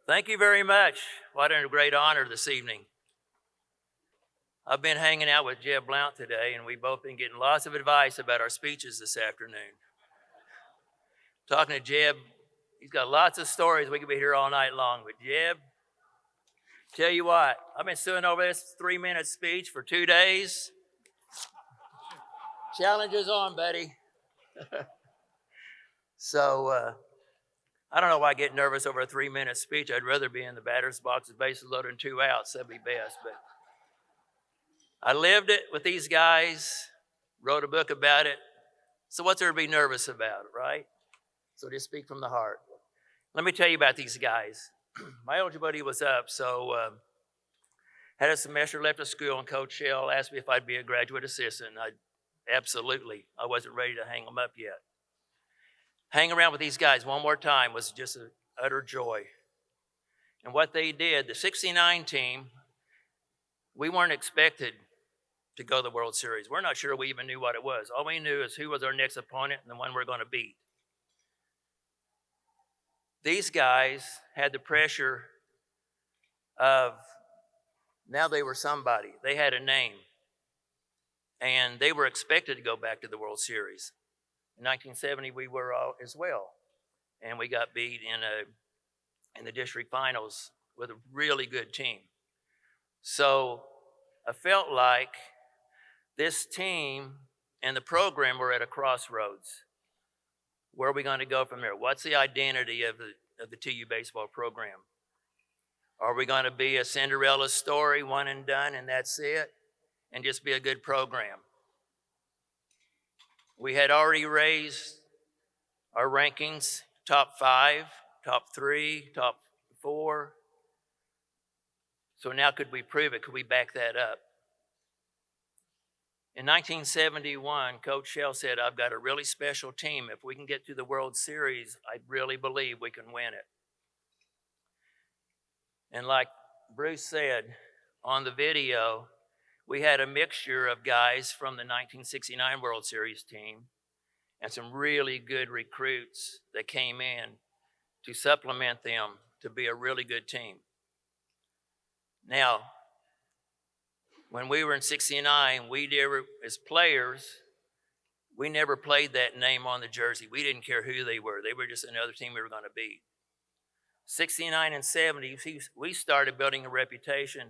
Thank you very much. What a great honor this evening. I've been hanging out with Jeb Blount today, and we've both been getting lots of advice about our speeches this afternoon. Talking to Jeb, he's got lots of stories. We could be here all night long. But Jeb, tell you what, I've been sitting over this 3-minute speech for 2 days. Challenge is on, buddy. So, I don't know why I get nervous over a 3-minute speech. I'd rather be in the batter's box with bases loaded and 2 outs. That'd be best. But I lived it with these guys, wrote a book about it. So what's there to be nervous about, right? So just speak from the heart. Let me tell you about these guys. My older buddy was up, so had a semester left of school, and Coach Shell asked me if I'd be a graduate assistant. And absolutely. I wasn't ready to hang them up yet. Hang around with these guys one more time was just an utter joy. And what they did, the 69 team, we weren't expected to go to the World Series. We're not sure we even knew what it was. All we knew is who was our next opponent and the one we're going to beat. These guys had the pressure of now they were somebody. They had a name. And they were expected to go back to the World Series. In 1970, we were all as well. And we got beat in the district finals with a really good team. So I felt like this team and the program were at a crossroads. Where are we going to go from there? What's the identity of the TU baseball program? Are we going to be a Cinderella story, one and done, and that's it, and just be a good program? We had already raised our rankings, top 5, top 3, top 4. So now could we prove it? Could we back that up? In 1971, Coach Shell said, I've got a really special team. If we can get to the World Series, I really believe we can win it. And like Bruce said on the video, we had a mixture of guys from the 1969 World Series team and some really good recruits that came in to supplement them to be a really good team. Now, when we were in 69, as players, we never played that name on the jersey. We didn't care who they were. They were just another team we were going to beat. 69 and 70, we started building a reputation.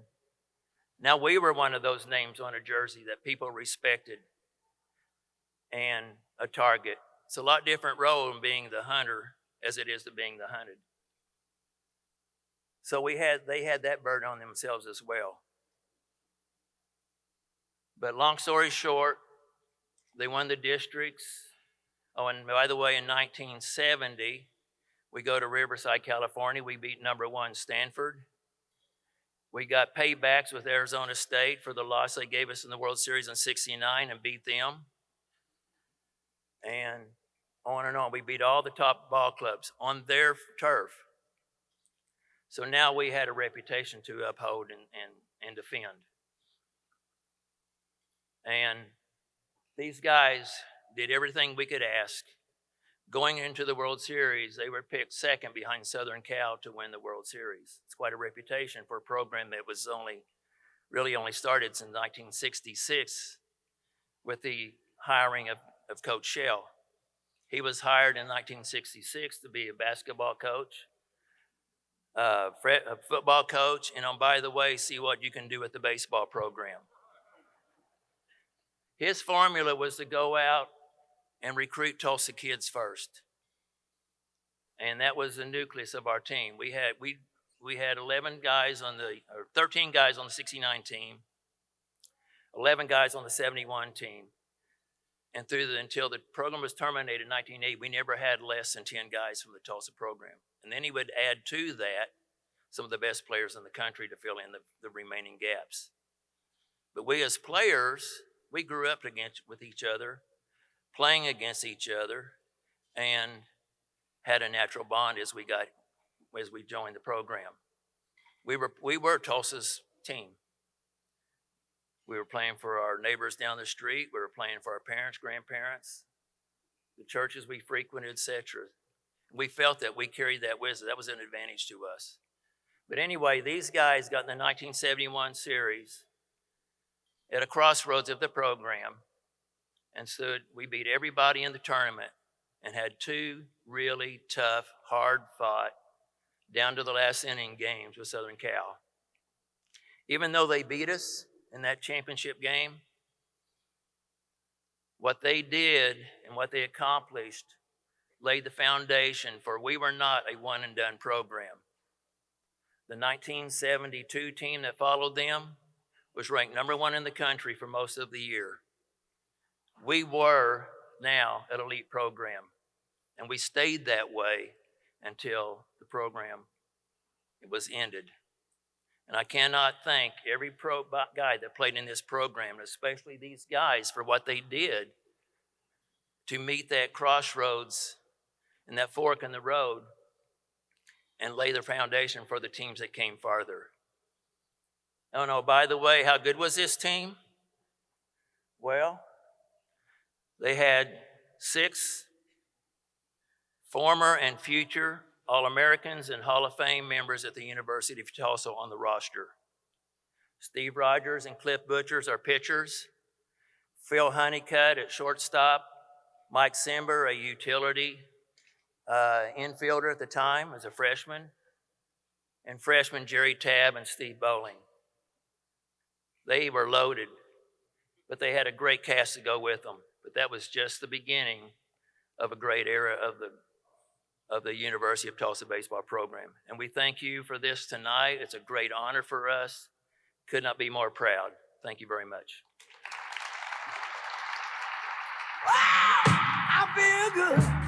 Now we were one of those names on a jersey that people respected and a target. It's a lot different role in being the hunter as it is to being the hunted. So they had that burden on themselves as well. But long story short, they won the districts. Oh, and by the way, in 1970, we go to Riverside, California. We beat number 1 Stanford. We got paybacks with Arizona State for the loss they gave us in the World Series in 69 and beat them. And on and on. We beat all the top ball clubs on their turf. So now we had a reputation to uphold and defend. And these guys did everything we could ask. Going into the World Series, they were picked second behind Southern Cal to win the World Series. It's quite a reputation for a program that was only started since 1966 with the hiring of Coach Shell. He was hired in 1966 to be a basketball coach, a football coach, and by the way, see what you can do with the baseball program. His formula was to go out and recruit Tulsa kids first. And that was the nucleus of our team. We had 13 guys on the 69 team, 11 guys on the 71 team. And until the program was terminated in 1980, we never had less than 10 guys from the Tulsa program. And then he would add to that some of the best players in the country to fill in the remaining gaps. But we as players, we grew up with each other, playing against each other, and had a natural bond as we joined the program. We were Tulsa's team. We were playing for our neighbors down the street. We were playing for our parents, grandparents, the churches we frequented, etc. We felt that we carried that with us. That was an advantage to us. But anyway, these guys got in the 1971 series at a crossroads of the program, and so we beat everybody in the tournament and had two really tough, hard-fought, down to the last inning games with Southern Cal. Even though they beat us in that championship game, what they did and what they accomplished laid the foundation for we were not a one-and-done program. The 1972 team that followed them was ranked number one in the country for most of the year. We were now an elite program, and we stayed that way until the program was ended. And I cannot thank every guy that played in this program, especially these guys, for what they did to meet that crossroads and that fork in the road and lay the foundation for the teams that came farther. Oh no, by the way, how good was this team? Well, they had 6 former and future All-Americans and Hall of Fame members at the University of Tulsa on the roster. Steve Rogers and Cliff Butchers are pitchers. Phil Honeycutt at shortstop. Mike Simber, a utility infielder at the time as a freshman. And freshman Jerry Tabb and Steve Bowling. They were loaded, but they had a great cast to go with them. But that was just the beginning of a great era of the University of Tulsa baseball program. And we thank you for this tonight. It's a great honor for us. Could not be more proud. Thank you very much. I feel good.